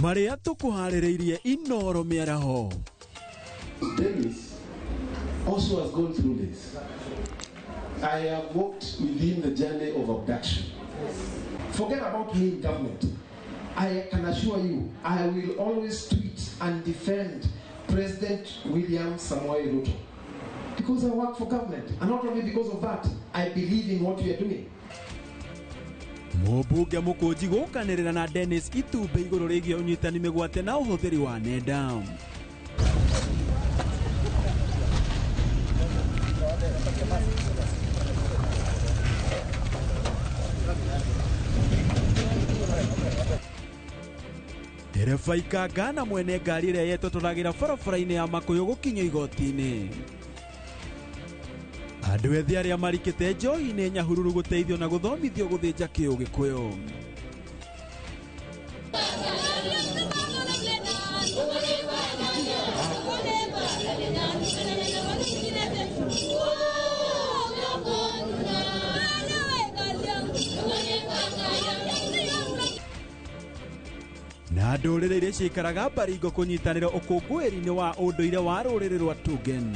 Maria tukuharĩrĩirie Inoro Mĩaraho. Dennis also has gone through this. I have walked with him the journey of abduction. Forget about me in government. I can assure you, I will always tweet and defend President William Samoei Ruto. Because I work for government, and not only because of that, I believe in what we are doing. Mũmbunge mũkũnji gũkanĩrĩra na Dennis Itumbe igũrũ rĩgiĩ ũnyitani mĩgwate na ũhũthĩri wa nenda. Ndereba ikanga na mwene ngari ĩrĩa yetotũragĩra barabara-inĩ ya Makũyũ gũkinyio igoti-inĩ. Andũ ethĩ arĩa marikĩte njohi-inĩ Nyahururu gũteithio na gũthomithio gũthĩnja Kĩũgĩkũyũ. Na ndũrĩrĩ iria ciikaraga Baringo kũnyitanĩra ũkũngũĩri-inĩ wa ũndũire wa rũrĩrĩ rwa Tugen.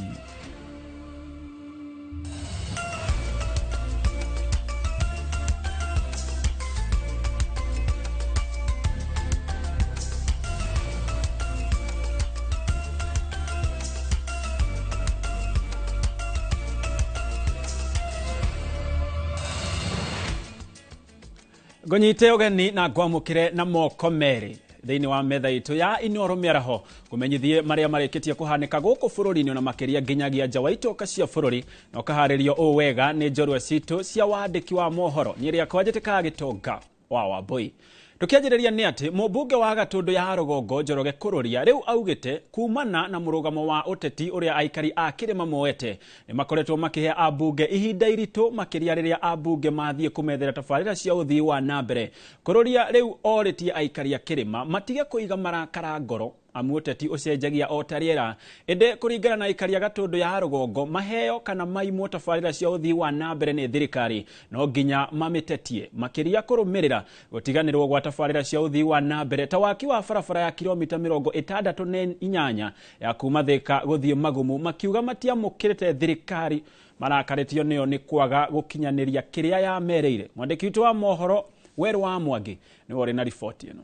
Ngonyite ũgeni na ngwamũkĩre na moko merĩ thĩinĩ wa metha itũ ya Inoro Mĩaraho kũmenyithie marĩa marĩkĩtie kũhanĩka gũkũ bũrũri-inĩ na makĩria nginyagia nja wa itoka cia bũrũri na ũkaharĩrio ũũ wega nĩ njorua citũ cia wandĩki wa mohoro nyĩrĩ yakwa Njĩtĩka Gĩtonga wa Wambui. Tukianjĩrĩria nĩ atĩ mũmbunge wa Gatũndũ ya Rũgongo Njoroge Kũrũria rĩu augĩte kumana na mũrũgamo wa ũteti ũrĩa aikari a Kĩrĩma moete nĩ makoretwo makĩhe ambunge ihinda iritũ makĩria rĩrĩa ambunge mathiĩ kũmethera tabarĩra cia ũthii wa nambere. Kũrũria rĩu orĩtie aikari a Kĩrĩma matige kũiga marakara ngoro amu ũteti ũcenjagia o ta rĩera ĩndĩ kũringana na aikari a Gatũndũ ya Rũgongo maheo kana maimwo tabarĩra cia ũthii wa nambere nĩ thirikari no nginya mamĩtetie makĩria kũrũmĩrĩra gũtiganĩrwo gwa tabarĩra cia ũthii wa nambere ta waki wa barabara ya kilomita 68 ya kuma Thĩka gũthiĩ Magumu makiuga matiamũkĩrĩte thirikari marakarĩtio nĩyo nĩ kwaga gũkinyanĩria kĩrĩa yamerĩire. Mwandĩki witũ wa mohoro Werũ wa Mwangi nĩ wore na riboti ĩno.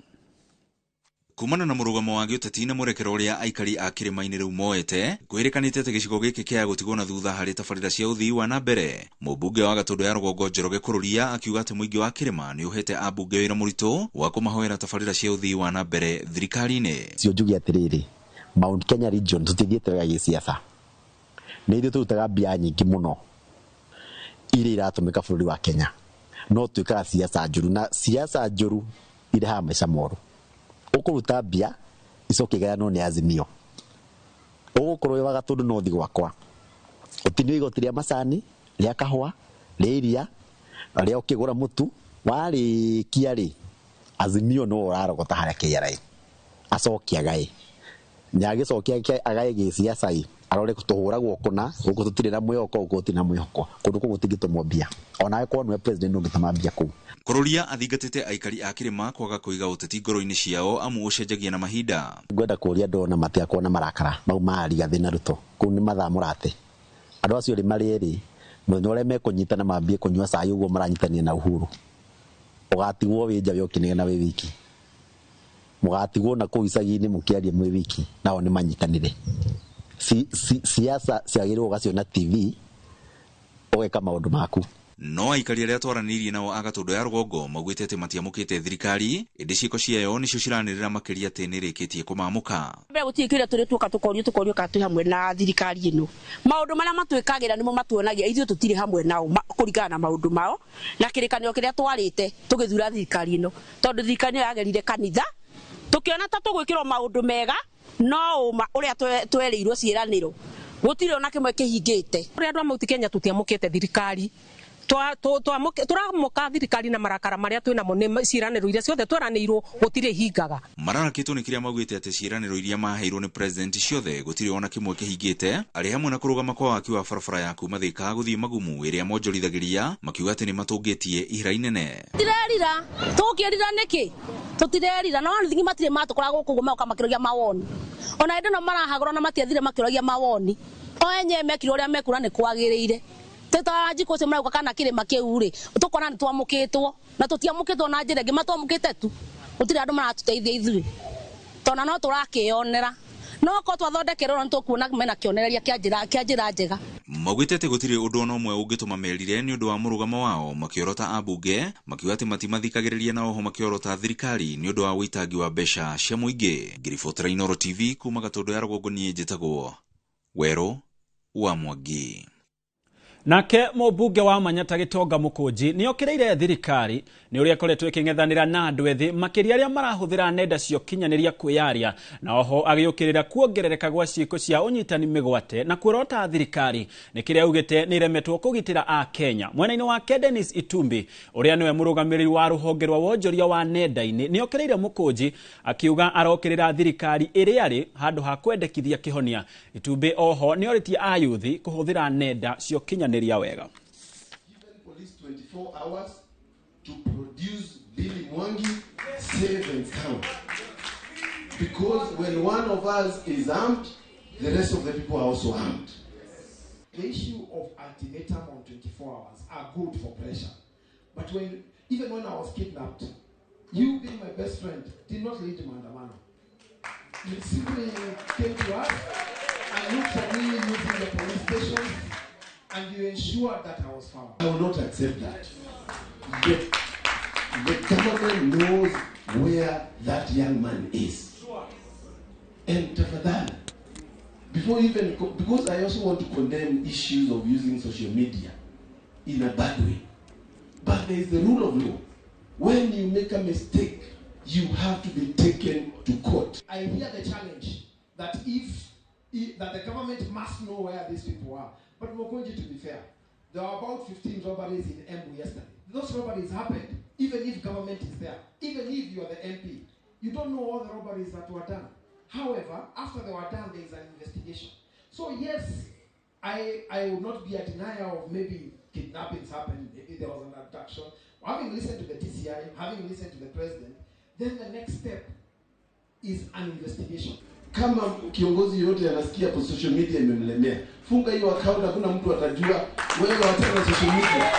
Kumana na mũrũgamo wa gĩũteti na mũrekero ũrĩa aikari a Kĩrĩma-inĩ rĩu moete kwĩrĩkanĩte atĩ gĩcigo gĩkĩ kĩa gũtigwo na thutha harĩ tabarĩra cia ũthii wa nambere. Mũmbunge wa Gatũndũ ya Rũgongo Njoroge Kũrũria akiuga atĩ mũingĩ wa Kĩrĩma nĩ ũhete ambunge wĩra mũritũ wa kũmahoera tabarĩra cia ũthii wa nambere thirikari-inĩ. Cio njugi atĩrĩrĩ, Mount Kenya region tutithiĩte wega gĩciaca nĩ ithuĩ tũrutaga mbia nyingĩ mũno iria iratũmĩka bũrũri wa Kenya no twĩkaga ciaca njũru na ciaca njũru irehaga maica moru. Ũkũruta mbia icoke igayanwo nĩ Azimio. Ũgũkorwo wa Gatũndũ no thi gwakwa ũtinio igoti rĩa macani rĩa kahũa rĩa iria rĩa ũkĩgũra mũtu warĩkia rĩ Azimio no ũrarogota harĩa KRA acokia gaĩ nyagĩcokia agaĩ gĩciaca arore kũtũhũragwo kũna gũkũ tũtirĩ na mwĩhoko gũkũ tũtirĩ na mwĩhoko kũndũ kũu gũtingĩtũmwo mbia onawe korwo nĩwe president ũngĩtũma mbia kũu. Kũrũria athingatĩte aikari a Kĩrĩma kwaga kũiga ũteti ngoro-inĩ ciao amu ũcenjagia na mahinda. Ngwenda kũria ndona matiakorwo na marakara mau maariga thĩna Ruto kũu nĩ mathaa mũrate andũ acio rĩ marĩ erĩ mũthenya ũrĩa mekũnyitana mambie kũnyua cai ũguo maranyitania na Uhuru ũgatigwo wĩ nja ũkĩnegena wĩ wiki mũgatigwo na kũu icagi-inĩ mũkĩaria mwĩ wiki nao nĩ manyitanire. Siasa ciagĩrĩrwo ũgaciona TV ũgeka maũndũ maku. No aikari arĩa twaranĩirie nao a Gatũndũ ya Rũgongo maugĩte atĩ matiamũkĩte thirikari ĩndĩ ciĩko ciayo nĩcio ciranĩrĩra makĩria atĩ nĩrĩkĩtie kũmamũka. Mbere gũtirĩ kĩrĩa tũrĩ tũka tũkorio ka twĩ hamwe na thirikari ĩno. Maũndũ marĩa matwĩkagĩra nĩmo matuonagia ithuĩ tũtirĩ hamwe nao kũringana na maũndũ mao na kĩrĩkanĩro kĩrĩa twarĩte tũgĩthura thirikari ĩno tondũ thirikari ĩno yagerire kanitha tũkĩona ta tũgwĩkĩrwo maũndũ mega no ũma ũrĩa twerĩirwo ciĩranĩro gũtirĩ ona kĩmwe kĩhingĩte. Ũrĩa andũ a Mount Kenya tũtiamũkĩte thirikari tũramũka thirikari na marakara marĩa twĩnamo nĩ ciĩranĩro iria ciothe tweranĩirwo gũtirĩ hingaga. Mararakĩtwo nĩ kĩrĩa maugĩte atĩ ciĩranĩro iria maheirwo nĩ president ciothe gũtirĩ ona kĩmwe kĩhingĩte arĩ hamwe na kũrũgama kwa waki wa barabara ya kuma Thĩka gũthiĩ Magumu ĩrĩa monjorithagĩria makiuga atĩ nĩ matũngĩtie ihira inene. Tirerira tũkĩrira nĩkĩ tutirerira no nithingi matire matukora guku gumoka makirogia mawoni ona endo no marahagora na matiathire makirogia mawoni o enye mekiro ria mekura ni kwagirire tetaji ko semra kana kire makeure tukona ni twamukitwo na tutiamukitwo na njire ngima twamukite tu utire andu maratuteithia ithui tona no turakionera no ko twathondekerwo ntu kuona mena kionereria kia njira njega Magwitete gutire undu ono mwe ungituma merire ni undu wa murugamo wao makiorota abunge makiuga ati matimathikagiriria na oho makiorota thirikari ni undu wa witangi wa besha cia muingi. Ngiribotera Inooro TV kuma Gatundu ya Rũgongo nie njitagwo Wero wa Mwangi. Nake mũmbunge wa Manyata Gitonga Mũkũnji ni okireire thirikari ni uria koretwo iking'ethanira na andu ethi makiria aria marahuthira nenda cio kinyaniria kwiyaria na oho agiukirira kuongerereka gwa ciiko cia unyitani migwate na kurota thirikari ni kiria ugite ni remetwo kugitira a Kenya. Mwena-ini wake Dennis Itumbi uria niwe murugamiriri wa ruhonge rwa wonjoria wa nenda-ini ni okireire Mũkũnji akiuga arokirira thirikari iria ari handu ha kwendekithia kihonia. Itumbi oho ni oritie ayuthi kuhuthira nenda cio kinyaniria wega. Given police 24 hours to produce Billy Mwangi, save and count. Because when one of us is armed, the rest of the people are also armed. The issue of ultimatum on 24 hours are good for pressure. But even when I was kidnapped, you being my best friend did not lead to Mandamano. You simply came to us and looked at me using the police stations and you ensured that I was found. I will not accept that. The government knows where that young man is. And tafadhali, because I also want to condemn issues of using social media in a bad way. But there is the rule of law. When you make a mistake, you have to be taken to court. I hear the challenge that that the government must know where these people are. But Mokonji, to be fair, there are about 15 robberies in Embu yesterday. Those robberies happened even if government is there. Even if you are the MP, you don't know all the robberies that were done. However, after they were done, there is an investigation. So yes, I would not be a denier of maybe kidnappings happened, maybe there was an abduction. Having listened to the TCI, having listened to the president, then the next step is an investigation. Kama kiongozi yote anasikia kwa social media imemlemea, funga hiyo account, hakuna mtu atajua wewe wataka social media.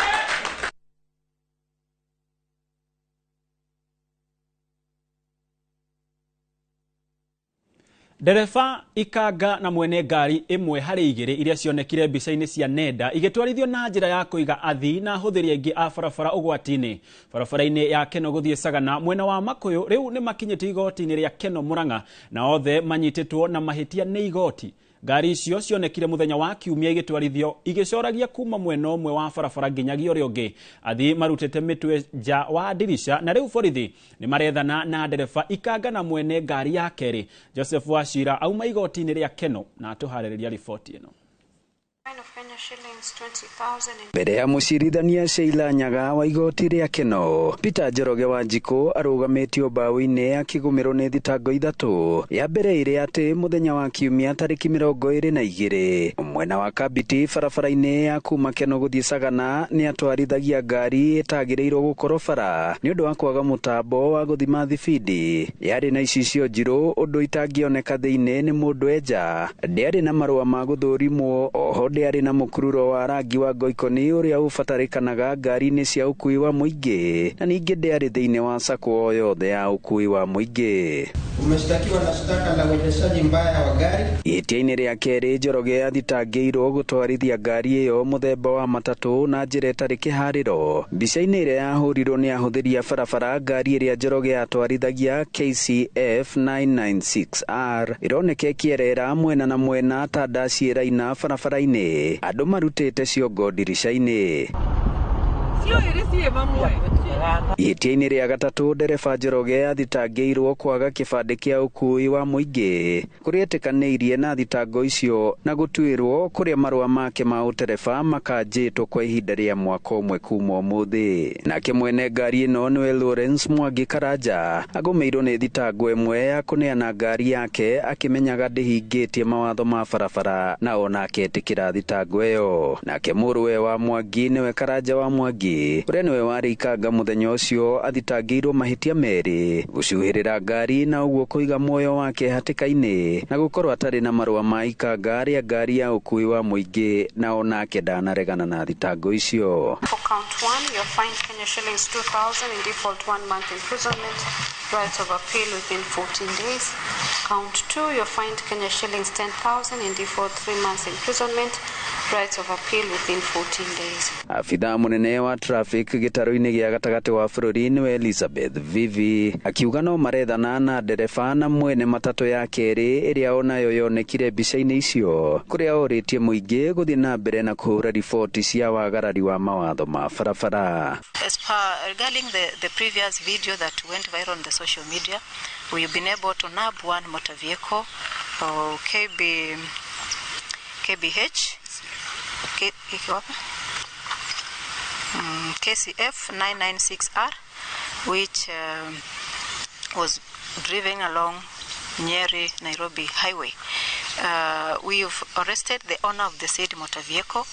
Dereva ikanga na mwene ngari imwe hari igiri iria cionekire mbica-ini cia nenda igitwarithio na njira ya kuiga athii na huthiri aingi a barabara ugwati-ini barabara-ini ya Keno guthie Sagana mwena wa Makuyu riu ni makinyite igoti-ini ria Keno Murang'a na othe manyititwo na mahitia ni igoti. Ngari icio cionekire muthenya wa Kiumia igitwarithio igicoragia kuma mwena umwe wa barabara nginyagia uria ungi. Athii marutite mitwe nja wa dirisha na riu borithi ni marethana na ndereba ikanga na mwene ngari ya keri. Joseph Wachira auma igoti-ini ria Keno na atuhaririria riboti ino. Mbere ya mucirithania Sheila Nyaga wa igoti ria Keno, Peter Njoroge Wanjiku arugamitio mbaũ-inĩ akigumirwo ni thitango ithatu. Ya mbere iri ati muthenya wa Kiumia tariki 22 mwena wa Kabiti barabara-inĩ ya kuma Keno guthie Sagana ni atwarithagia ngari itagirirwo gukorwo bara ni undu wa kwaga mutambo wa guthima thibidi. Yari na icicio njiru undu itangioneka thiini ni mundu enja. Ndiari na marua ma guthurimwo, oho ndiari na mukururo wa rangi wa ngoikoni uria ubatarikanaga ngari-inĩ cia ukui wa muingi, na ningi ndiari thiini wa sako yothe ya ukui wa muingi. Umeshtakiwa na shtaka la uendeshaji mbaya wa gari. Itia-inĩ ria keri Njoroge athitangĩirwo gutwarithia ngari iyo muthemba wa matatu na njĩra ĩtarĩ kĩharĩro. Mbica-inĩ ĩrĩa yahurirwo nĩ ahũthĩri a barabara, ngari ĩrĩa Njoroge atwarithagia KCF 996R ironeka ĩkĩerera mwena na mwena ta ndaci ĩraina barabara-inĩ. Andũ marutĩte ciongo ndirica-inĩ. Itia-inĩ ria gatatu ndereba Njoroge athitangĩirwo kwaga kĩbandĩ kĩa ukui wa muingi kuria etikanĩirie na thitango icio na gutuĩrwo kuria marũa make ma ũtereba makanjĩtwo kwa ihinda rĩa mwaka ũmwe kuma ũmũthĩ. Nake mwene ngari ĩno nĩwe Lawrence Mwangi Karanja agũmĩirwo nĩ thitango ĩmwe ya kũneana ngari yake akĩmenyaga ndĩhingĩtie mawatho ma barabara na ona aketĩkĩra thitango ĩyo. Nake mũrũwe wa Mwangi nĩwe Karanja wa Mwangi Mwangi uria niwe warikanga muthenya ucio athitangirwo mahitia meri gucuhirira ngari na uguo kuiga moyo wake hatikaini na gukorwo atari na marua ma ikanga aria ngari ya ukui wa muingi na onake ndanaregana na thitango icio. For count 1, you're fined Kenya shillings 2,000 in default 1 month imprisonment, right of appeal within 14 days. Count 2, you're fined Kenya shillings 10,000 in default 3 months imprisonment, right of appeal within 14 days. Afitha munene wa traffic gitaro-ini gia gatagati wa bururi niwe Elizabeth Vivi akiuga no marethana na ndereba na mwene matatu ya keri iria onayo yonekire mbica-ini icio kuria oritie muingi guthii na mbere na kuhura riboti cia wagarari wa mawatho ma barabara. As per regarding the previous video that went viral on the social media, we've been able to nab one motor vehicle KBH KCF 996R, which was driving along Nyeri Nairobi highway. We've arrested the owner of the said motor vehicle.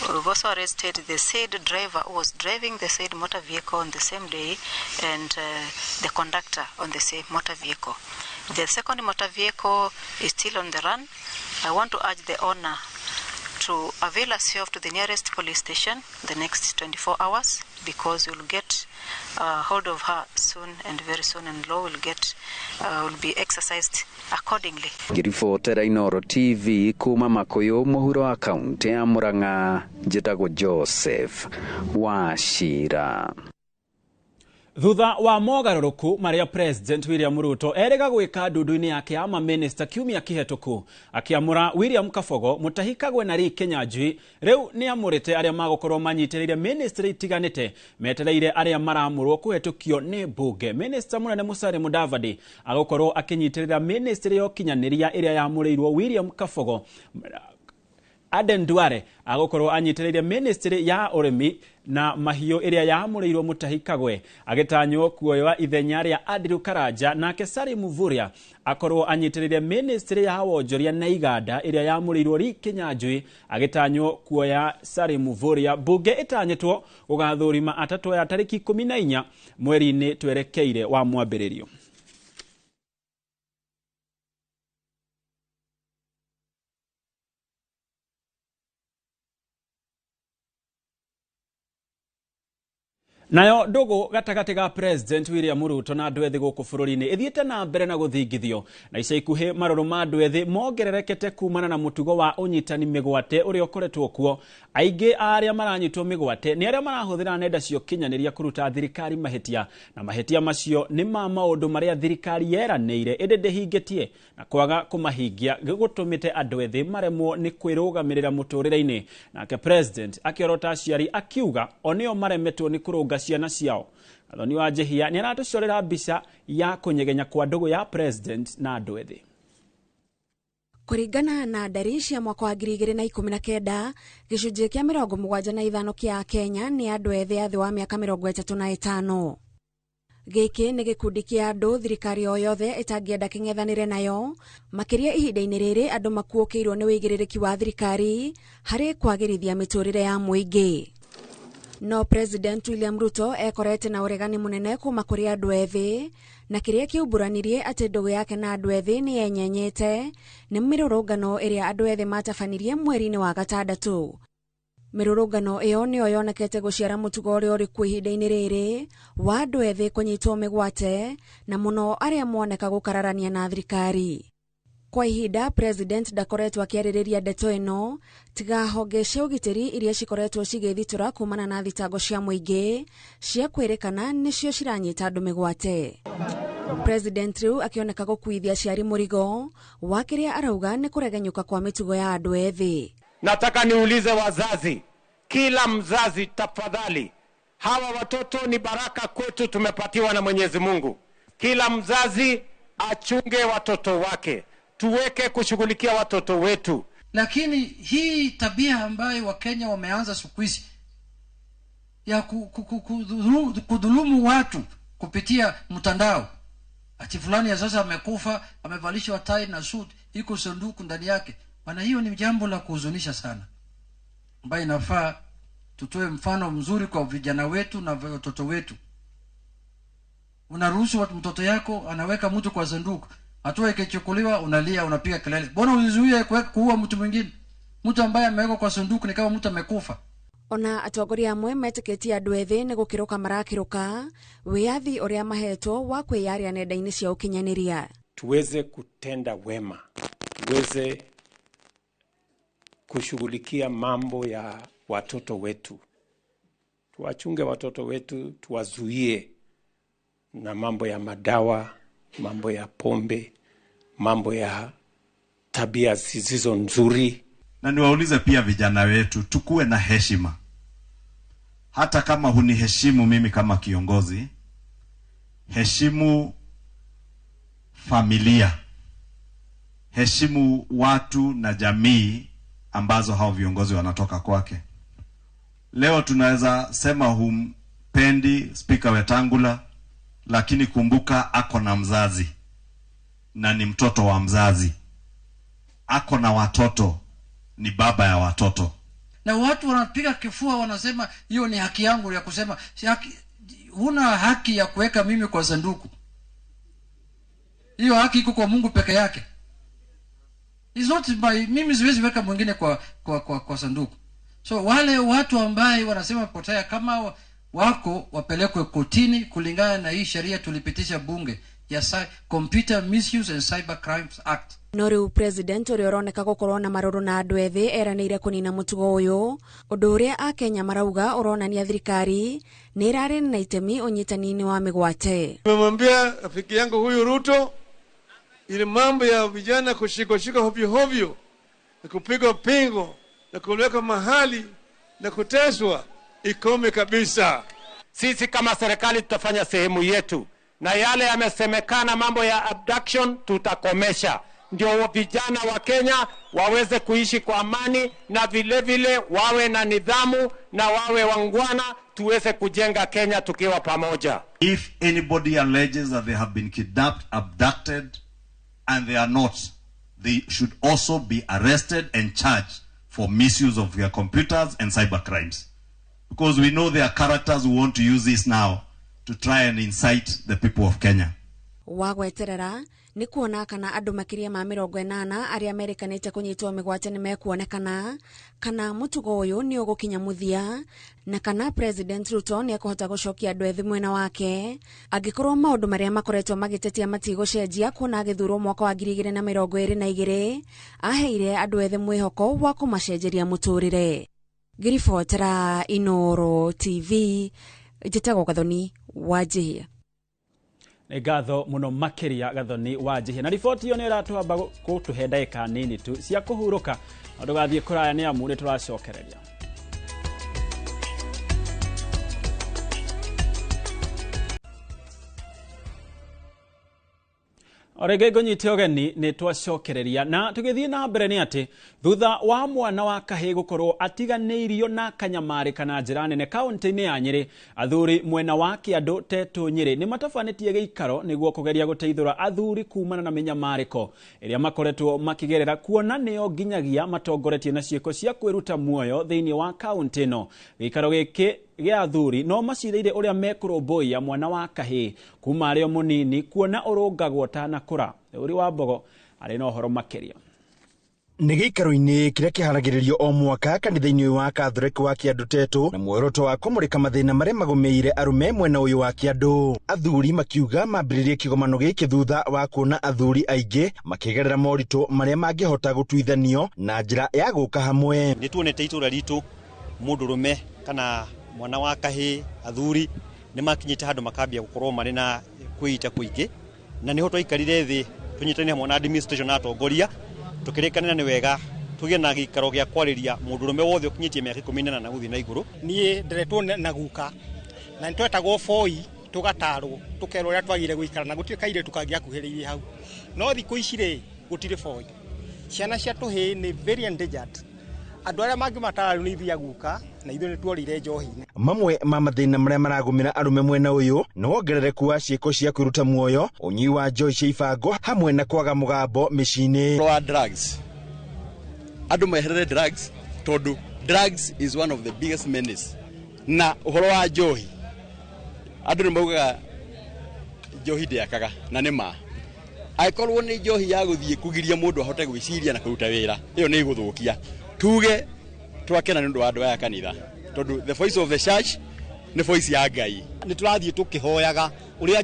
We've also arrested the said driver who was driving the said motor vehicle on the same day, and the conductor on the same motor vehicle. The second motor vehicle is still on the run. I want to urge the owner to avail herself to the nearest police station the next 24 hours, because we'll get hold of her soon, and very soon, and law will be exercised accordingly. Girifotera Inoro TV kuma Makuyu muhuro wa kaunti ya Murang'a, njitagwo Joseph Wachira. Thutha wa mogaruruku maria President William Ruto erega gwika ndundu-ini yake ya minister kiumia kihituku akiamura William Kabogo mutahikagwe na Rick Kinyanjui riu ni amurite aria magukorwo manyitirire ministry itiganite metereire aria maramurwo kuhetukio ni bunge. Minister munene Musalia Mudavadi agukorwo akinyitirira ministry yo kinyaniria iria yamurirwo William Kabogo. Aden Duale agukorwo anyitireire ministry ya urimi na mahiyo iria yamurirwo mutahikagwe agitanywo kuoywa ithenya ria Andrew Karanja nake Salim Mvurya akorwo anyitireire ministry ya wonjoria na iganda iria yamurirwo Rick Kinyanjui agitanywo kuoya Salim Mvurya. Bunge itanyitwo gugathurima atatu ya tariki 14 mweri-ini twerekeire wa mwambiririo. Nayo ndugu gatagati ga President William Ruto na andu ethi guku bururi-ini ithiite na mbere na guthingithio na ica ikuhi maruru ma andu ethi mongererekete kumana na mutugo wa unyitani migwate uria ukoretwo kuo. Aingi aria maranyitwo migwate ni aria marahuthira nenda cio kinyaniria kuruta thirikari mahitia, na mahitia macio ni ma maundu maria thirikari yeraniire indi ndihingitie na kwaga kumahingia gigutumite andu ethi maremwo ni kwirugamirira muturire-ini. Nake President akiorota aciari akiuga onio maremetwo ni kurunga ciana ciao. Athoni wa Jehia ni aratucorera mbica ya kunyegenya kwa ndugu ya President na andu ethi. Kuringana na ndari cia mwaka wa 2019 gicunjĩ kia 75 kia Kenya ni andu ethi athi wa miaka 35. Giki ni gikundi kia andu thirikari o yothe itangienda king'ethanire nayo makiria ihinda-ini riri andu makuukiirwo ni wigiririki wa thirikari hari kwagirithia miturire ya muingi. No President William Ruto ekorete na uregani munene kuma kuri andu ethi na kiria kiumburanirie ati ndugu yake na andu ethi ni enyenyete ni mirurungano iria andu ethi matabanirie mweri-ini wa gatandatu. Mirurungano iyo niyo yonekete guciara mutugo uria uri ku ihinda-ini riri wa andu ethi kunyitwo migwate na muno aria moneka gukararania na thirikari. Kwa ihinda President ndakoretwo akiaririria ndeto ino tiga honge cia ugitiri iria cikoretwo cigithitura kumana na thitango cia muingi cia kwirikana nicio ciranyita andu migwate. President riu akioneka gukuithia aciari murigo wa kiria arauga ni kuregenyuka kwa mitugo ya andu ethi. Nataka niulize wazazi, kila mzazi tafadhali, hawa watoto ni baraka kwetu, tumepatiwa na Mwenyezi Mungu. Kila mzazi achunge watoto wake, tuweke kushughulikia watoto wetu. Lakini hii tabia ambayo Wakenya wameanza siku hizi ya kudhulumu watu kupitia mtandao, ati fulani ya sasa amekufa, amevalishwa tai na suit, iko sanduku ndani yake, bana, hiyo ni jambo la kuhuzunisha sana, ambayo inafaa tutoe mfano mzuri kwa vijana wetu na watoto wetu. Unaruhusu mtoto yako anaweka mtu kwa sanduku, hatua ikichukuliwa unalia, unapiga kelele. Mbona uzizuie kuua mtu mwingine? Mtu ambaye amewekwa kwa sanduku ni kama mtu amekufa. Ona atongoria amwe metĩkĩtie andũ ethĩ nĩ gũkĩrũka marakĩrũka wĩyathi ũrĩa mahetwo wa kwĩyaria nenda-inĩ cia ũkinyanĩria. Tuweze kutenda wema, tuweze kushughulikia mambo ya watoto wetu, tuwachunge watoto wetu, tuwazuie na mambo ya madawa, mambo ya pombe, mambo ya tabia zisizo nzuri. Na niwaulize pia vijana wetu, tukue na heshima. Hata kama huniheshimu mimi kama kiongozi, heshimu familia, heshimu watu na jamii ambazo hao viongozi wanatoka kwake. Leo tunaweza sema humpendi Speaker Wetangula, lakini kumbuka ako na mzazi na ni mtoto wa mzazi. Ako na watoto, ni baba ya watoto. Na watu wanapiga kifua, wanasema hiyo ni haki yangu ya kusema. Huna haki ya kuweka mimi kwa sanduku. Hiyo haki iko kwa Mungu peke yake. It's not by mimi siwezi weka mwingine kwa sanduku. So wale watu ambaye wanasema potea, kama wako wapelekwe kotini kulingana na hii sheria tulipitisha bunge ya Computer Misuse and Cyber Crimes Act. No riu president ũrĩa ũroneka gũkorwo na marũrũ na andũ ethĩ eranĩire kũnina mũtugo ũyũ, ũndũ ũrĩa Akenya marauga ũronania thirikari nĩ ĩrarĩ na itemi ũnyitani-inĩ wa mĩgwate. Nimemwambia rafiki yangu huyu Ruto, ile mambo ya vijana kushika hovyo hovyo na kupigwa pingo na kuweka mahali na kuteswa ikome kabisa. Sisi kama serikali tutafanya sehemu yetu, na yale yamesemekana mambo ya abduction tutakomesha, ndio vijana wa Kenya waweze kuishi kwa amani, na vile vile wawe na nidhamu na wawe wangwana, tuweze kujenga Kenya tukiwa pamoja. If anybody alleges that they have been kidnapped, abducted, and they are not, they should also be arrested and charged for misuse of their computers and cyber crimes. Because we know there are characters who want to use this now to try and incite the people of Kenya. Wagweterera ni kuona kana andũ makĩria ma 80 arĩa Amerikanĩte kũnyitwo mĩgwate nĩ mekuonekana, kana mũtugo ũyũ nĩ ũgũkinya mũthia, na kana President Ruto nĩ ekũhota gũcokia andũ ethĩ mwena wake, angĩkorwo maũndũ marĩa makoretwo magĩtetia matigũcenjia kuona agĩthurwo mwaka wa 2022 aheire andũ ethĩ mwĩhoko wa kũmacenjeria mũtũrĩre. Ngiribotera Inooro TV, njĩtagwo Gathoni Wanjihia. Nĩ ngatho mũno makĩria Gathoni Wanjihia. Na riboti ĩyo nĩ ĩratũamba gũtũhe ndagĩka nini tu cia kũhurũka, ndũgathiĩ kũraya nĩ amu nĩ tũracokereria. Orege ngonyite ogeni nĩ twacokereria, na tũgĩthiĩ na mbere nĩ atĩ thutha wa mwana wa kahĩĩ gũkorwo atiganĩirio na kanyamarĩka na njĩra nene kaunti-inĩ ya Nyĩrĩ, athuri mwena wa Kĩandũ Tetũ Nyĩrĩ nĩ matabanĩtie gĩikaro nĩguo kũgeria gũteithũra athuri kumana na mĩnyamarĩko ĩrĩa makoretwo makĩgerera, kuona nĩo nginyagia matongoretie na ciĩko cia kwĩruta muoyo thĩinĩ wa kaunti ĩno. Gĩikaro gĩkĩ gĩa athuri no macirĩire ũrĩa mekũrũmbũiya mwana wa kahĩĩ kuma arĩ o mũnini, kuona ũrũngagwo tanakũra. Ũri wa Mbogo arĩ na ũhoro makĩria. Nĩ gĩikaro-inĩ kĩrĩa kĩharagĩrĩrio o mwaka kanitha-inĩ wa Catholic wa Kĩandũ Tetũ, na muoroto wa kũmũrĩka mathĩna marĩa magũmĩire arũme mwena ũyũ wa Kĩandũ. Athuri makiuga mambĩrĩrie kĩgomano gĩkĩ thutha wa kuona athuri aingĩ makĩgerera moritũ marĩa mangĩhota gũtuithanio na njĩra ya gũka hamwe. Nĩ tuonete itũra ritũ mũndũrũme kana mwana wa kahĩĩ, athuri nĩ makinyĩte handũ makambia gũkorwo marĩ na kwĩita kũingĩ, na nĩho twaikarire thĩ tũnyitane hamwe na administration na atongoria tukĩrĩkanĩra nĩ wega tũgĩe na gĩikaro gĩa kwarĩria mũndũrũme wothe ũkinyĩtie mĩaka 18 na gũthiĩ na igũrũ. Niĩ nderetwo na guka na nĩtwetagwo foi tũgatarwo tũkerwo ũrĩa twagĩrĩire gũikara, na gũtirĩ kairĩtu kangĩakuhĩrĩirie hau. No thikũ ici rĩ gũtirĩ foi. Ciana cia tũhĩĩ nĩ very endangered. Andũ arĩa mangĩ matarario nĩ ithuĩ aguka na ithuĩ nĩ tuorire njohi-inĩ. Mamwe ma mathĩna marĩa maragũmĩra arũme mwena ũyũ nĩ wongerereku wa ciĩko cia kwĩruta muoyo, ũnyui wa njohi cia ibango hamwe na kwaga mũgambo mĩciĩ-inĩ. Wa drugs, andũ meherere drugs tondu drugs is one of the biggest menace. Na uhoro wa njohi andu ni maugaga njohi ndiakaga na nĩ ma aikorwo nĩ njohi ya gũthiĩ kugiria mũndũ ahote gwĩciria na kũruta wĩra ĩyo nĩ ĩgũthũkia tuge twakena nĩ ũndũ wa andũ aya kanitha tondu the voice of the church nĩ voice ya Ngai nĩ tũrathiĩ tũkĩhoyaga ũrĩa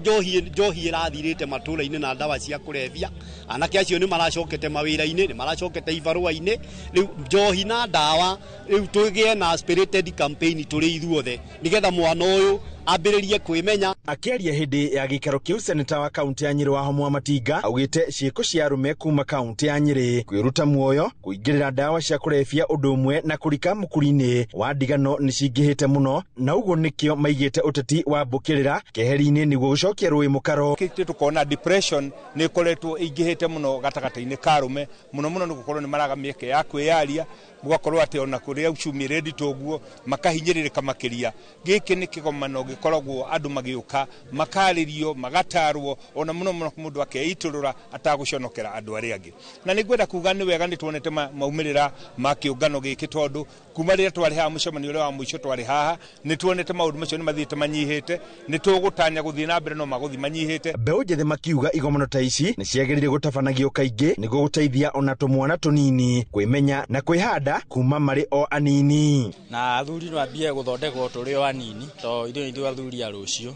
njohi ĩrathirĩte matũũra-inĩ na ndawa cia kũrebia anake acio nĩ maracokete mawĩra-inĩ nĩ maracokete ibarũa-inĩ rĩu njohi na ndawa rĩu tũgĩe na spirited campaign tũrĩ ithuothe nĩgetha mwana ũyũ ambĩrĩrie kwĩmenya. Akĩaria hĩndĩ ya gĩikaro kĩu seneta wa kaunti ya Nyĩrĩ Wahoma Matinga augĩte ciĩko cia arũme kuma kaunti ya Nyĩrĩ kwĩruta muoyo kũingĩrĩra ndawa cia kũrebia ũndũ ũmwe na kũrika mũkuri-inĩ wa ndigano nĩ cingĩhĩte mũno na ũguo nĩkĩo maigĩte ũteti wa mbũkĩrĩra keheri-inĩ nĩguo gũcokia rũĩ mũkaro. Tukona depression nĩ ĩkoretwo ĩingĩhĩte mũno gatagatĩ-inĩ ka arũme mũno nĩ gũkorwo nĩ maraga mĩeke ya kwĩyaria mũgakorwo atĩ ona kũrĩa ucumĩrĩndi toguo makahinyĩrĩrĩka makĩria. Gĩkĩ nĩ kĩgomano gĩkoragwo andũ magĩũka makarĩrio magatarwo ona mũno mũndũ akeitũrũra atagũconokera andũ arĩa angĩ. Na nĩngwenda kuga nĩ wega nĩ tuonete maumĩrĩra ma kĩũngano gĩkĩ tondu kuma rĩrĩa twarĩ haha mũcemanio ũrĩa wa mũico twarĩ haha nĩ tuonete maũndũ macio nĩ mathiĩte manyihĩte nĩ tũgũtanya gũthiĩ na mbere no magũthiĩ manyihĩte. Mbeũ njĩthĩ makiuga igomano ta ici nĩ ciagĩrĩire gũtabanagio kaingĩ nĩguo gũteithia ona tũmwana tũnini kwĩmenya na kwĩhanda kuma marĩ o anini. Na athuri no ambie gũthondekwo tũrĩ o anini to ithuĩ nĩ athuri a rũciũ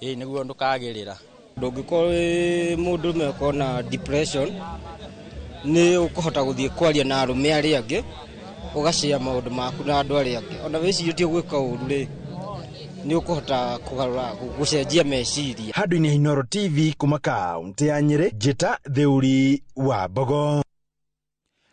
nĩguo ndũkagĩrĩra. Ndũngĩkorwo mũndũ ũmwe na depression nĩ ũkũhota gũthiĩ kwaria na arũme arĩa angĩ ũgacia maũndũ maku na andũ arĩa angĩ ona wĩcirĩtie gwĩka ũru rĩ nĩ ũkũhota kũgarũra gũcenjia meciria. Handũ-inĩ ha Inooro TV kuma kaunti ya Nyĩrĩ Njĩta Thĩũri wa Mbogo.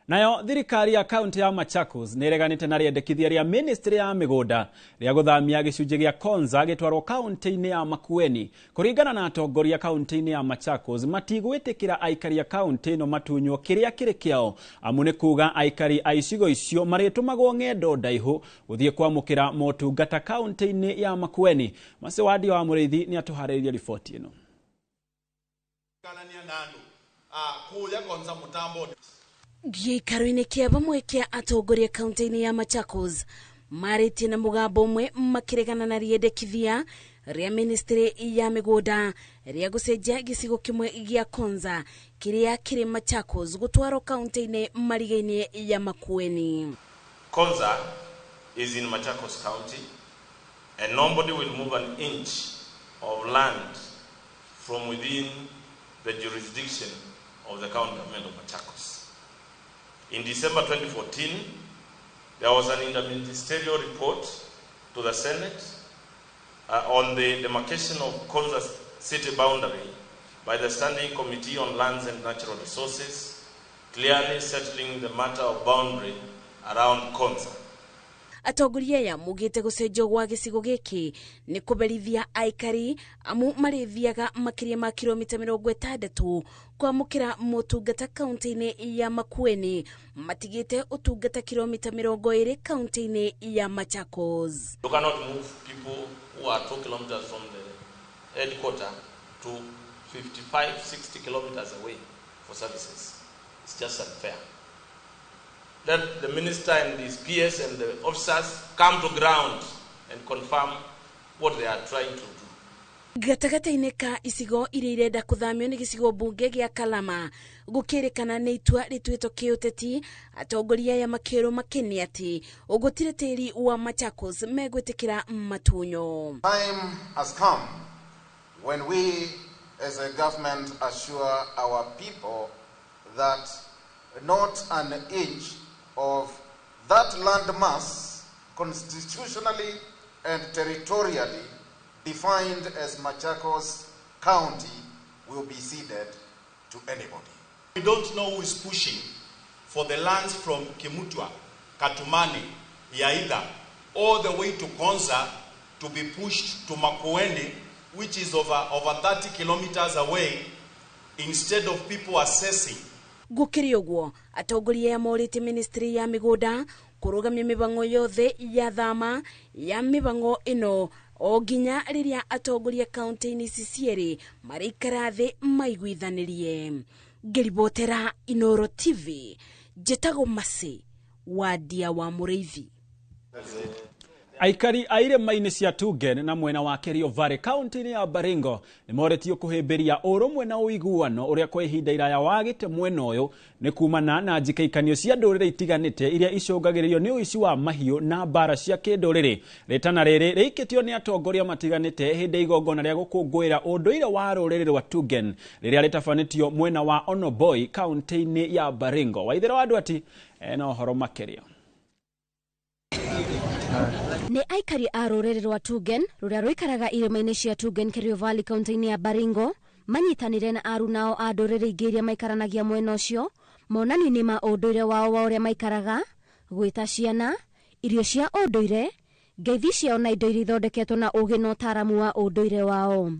Nayo thirikari ya kaunti ya Machakos nĩ ĩreganĩte na rĩendekithia rĩa ministry ya mĩgũnda rĩa gũthamia gĩcunjĩ gĩa Konza gĩtwarwo kaunti-inĩ ya Makueni. Kũringana na atongoria kaunti-inĩ ya Machakos matigwĩtĩkĩra aikari a kaunti ĩno matunywo kĩrĩa kĩrĩ kĩao amu nĩ kuga aikari a icigo icio marĩtũmagwo ng'endo ndaihu gũthiĩ kwamũkĩra motungata kaunti-inĩ ya Makueni. Masiwadi wa Mũrĩithi nĩ atũharĩirie riboti ĩno. Gĩikaro-inĩ kĩa bamwe kĩa atongoria kaunti-inĩ ya Machakos marĩtie na mũgambo ũmwe makĩregana na rĩendekithia rĩa ministry ya mĩgũnda rĩa gũcenjia gĩcigo kĩmwe gĩa Konza kĩrĩa kĩrĩ Machakos gũtwarwo kaunti-inĩ mariga-inĩ ya Makueni. Konza is in Machakos County and nobody will move an inch of land from within the jurisdiction of the county government of Machakos. In December 2014, there was an interministerial report to the Senate on the demarcation of Konza city boundary by the Standing Committee on Lands and Natural Resources, clearly settling the matter of boundary around Konza. Atongoria ya mugite gũcenjio gwa gĩcigo gĩkĩ nĩ kũberithia aikari amu marĩthiaga makĩria ma kilomita 60 kwamũkĩra motungata kaunti-inĩ ya Makueni matigĩte ũtungata kilomita 20 kaunti-inĩ ya Machakos. You cannot move people who are 2 kilometers from the headquarters to 55-60 kilometers away for services. It's just unfair. Let the minister and his PS and the officers come to ground and confirm what they are trying to do. Gatagata-inĩ ka icigo iria irenda kũthamio nĩ gĩcigo mbunge gĩa Kalama gũkĩrĩkana nĩ itua rĩtuĩtwo kĩũteti atongoria ya makĩrwo makeni atĩ ũgũtirĩ tĩri wa Machakos megwĩtĩkĩra matunyo. Time has come when we as a government assure our people that not an inch of that landmass constitutionally and territorially defined as Machakos County will be ceded to anybody. We don't know who is pushing for the lands from Kimutwa, Katumani, Yaida, all the way to Konza to be pushed to Makueni, which is over 30 kilometers away, instead of people assessing. Gũkĩrĩ ũguo atongoria ya morĩte ministry ya mĩgũnda kũrũgamia mĩbango yothe ya thama ya mĩbango ĩno o nginya rĩrĩa atongoria kaunti-inĩ ici cierĩ maraikara thĩ maiguithanĩrie. Ngĩribotera Inooro TV, njĩtagwo Masi Wadia wa Mũrĩithi. Aikari aire maini cia Tugen na mwena wa Kerio Valley County ya Baringo ni moretio kuhimbiria urumwe na uiguano uria kwa ihinda iraya wagite mwena uyu ni kumana na njikaikanio cia ndurire itiganite iria icungagirirwo ni uici wa mahiu na bara cia kindurire. Ritana riri riikitio ni atongoria matiganite hindi igongona ria gukungwira unduire wa rurire rwa Tugen riria ritafanitio mwena wa Onoboi county-ini ya Baringo. Waithira wa Ndwati ena uhoro makeria. Ni aikari a rurere rwa Tugen ruria ruikaraga irima-ini cia Tugen Kerio Valley county-ini ya Baringo manyitanire na aru nao a ndurire ingi iria maikaranagia mwena ucio monani-ini ma unduire wao wa uria maikaraga, gwita ciana, irio cia unduire, ngeithi ciao na indo iria ithondeketwo na ugi na utaramu wa unduire wao.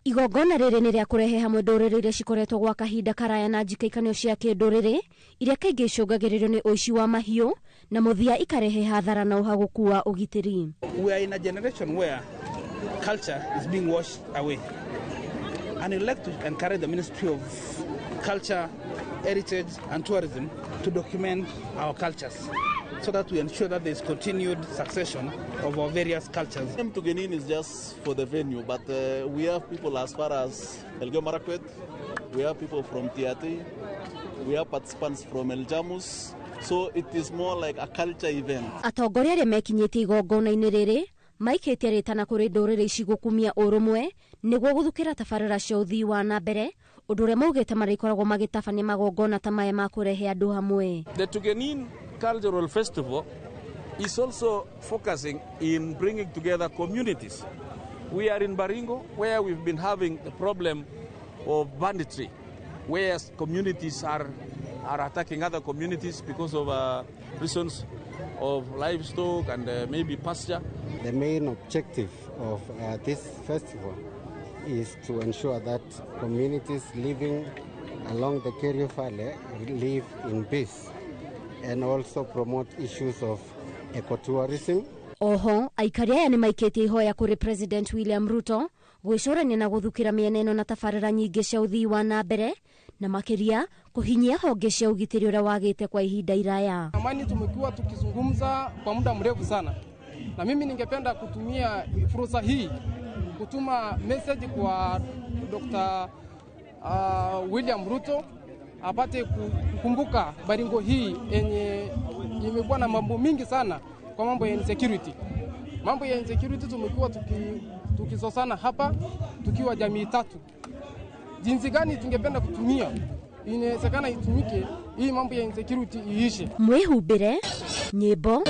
Igongona riri ni ria kurehe hamwe ndurire iria cikoretwo gwa kahinda karaya na njikaikanio cia kindurire iria kaingĩ icũngagĩrĩrio ni uici wa mahiũ na muthia ikarehe hathara na uhaguku wa ugitiri. We are in a generation where culture is being washed away, and I'd like to encourage the Ministry of Culture, Heritage and Tourism to document our cultures so that we ensure that there is continued succession of our various cultures. Tugenin is just for the venue, but we have people as far as Elgeyo Marakwet, we have people from Tiaty, we have participants from El Jamus, so it is more like a culture event. Atongoria aria mekinyĩtie igongona-inĩ rĩrĩ maikĩtie ritana kũrĩ ndũrĩrĩ ici gũkumia ũrũmwe nĩguo gũthukĩra tabarĩra cia ũthii wa na mbere ũndũ ũrĩa maugĩte marĩkoragwo magĩtabania magongona ta maya ma kũrehe andũ hamwe. The Tugenin Cultural Festival is also focusing in bringing together communities. We are in Baringo, where we've been having the problem of banditry, where communities are attacking other communities because of reasons of livestock and maybe pasture. The main objective of this festival is to ensure that communities living along the Kerio Valley live in peace and also promote issues of ecotourism. Oho, aikari aya ni maikitie ihoya kuri President William Ruto gwicurania na guthukira miena ino na tabarĩra nyingĩ cia uthii wa na mbere na makiria kuhinyia honge cia ugitiri uria wagite kwa ihinda iraya. Amani tumekuwa tukizungumza kwa muda mrefu sana, na mimi ningependa kutumia fursa hii kutuma message kwa Dr. William Ruto apate kukumbuka Baringo hii yenye imekuwa na mambo mingi sana kwa mambo ya insecurity. Mambo ya insecurity tumekuwa tukisosana hapa tukiwa jamii tatu. Jinsi gani tungependa kutumia inawezekana itumike hii mambo ya insecurity iishe. Mwihumbire nyimbo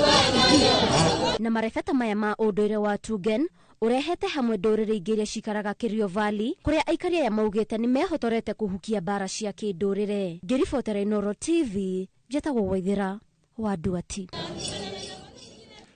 na marebeta maya ma unduire wa Tugen urehete hamwe ndũrĩrĩ ingĩ iria cikaraga Kerio Valley kuria aikari aya maugĩte ni mehotorete kuhukia bara cia kindũrĩre. Ngĩribotera Inooro TV, njĩtagwo Waithira wa Ndwati.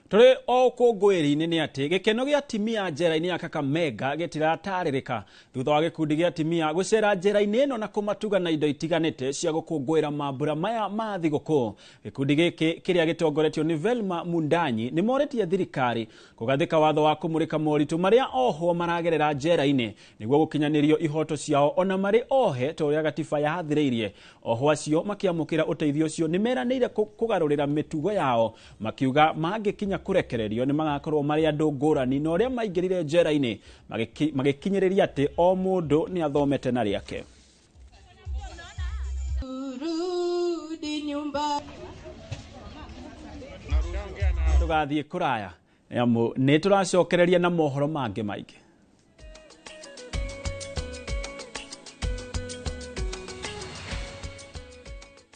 Tore o kũngũĩri-inĩ nĩ atĩ gĩkeno gĩa atimia njera-inĩ ya Kakamega gĩtiratarĩrĩka thutha wa gĩkundi gĩa atimia gũcera njera-inĩ ĩno na kũmatuga na indo itiganĩte cia gũkũngũĩra mambura maya ma thigũkũ. Gĩkundi gĩkĩ kĩrĩa gĩtongoretio nĩ Velma Mundanyi nĩ moretie thirikari kũgathĩka watho wa kũmũrĩka moritũ marĩa ohwo maragerera njera-inĩ nĩguo gũkinyanĩrio ihoto ciao ona marĩ ohe ta ũrĩa gatiba yathĩrĩirie. Ohwo acio makĩamũkĩra ũteithio ũcio nĩ meranĩire kũgarũrĩra mĩtugo yao makiuga mangĩkinya kurekererio ni magakorwo mari andu ngũrani na uria maingirire njera-ini magikinyiriria ati o mundu ni athomete na riake. Tugathie kuraya amu ni turacokereria na mohoro mangi maingi.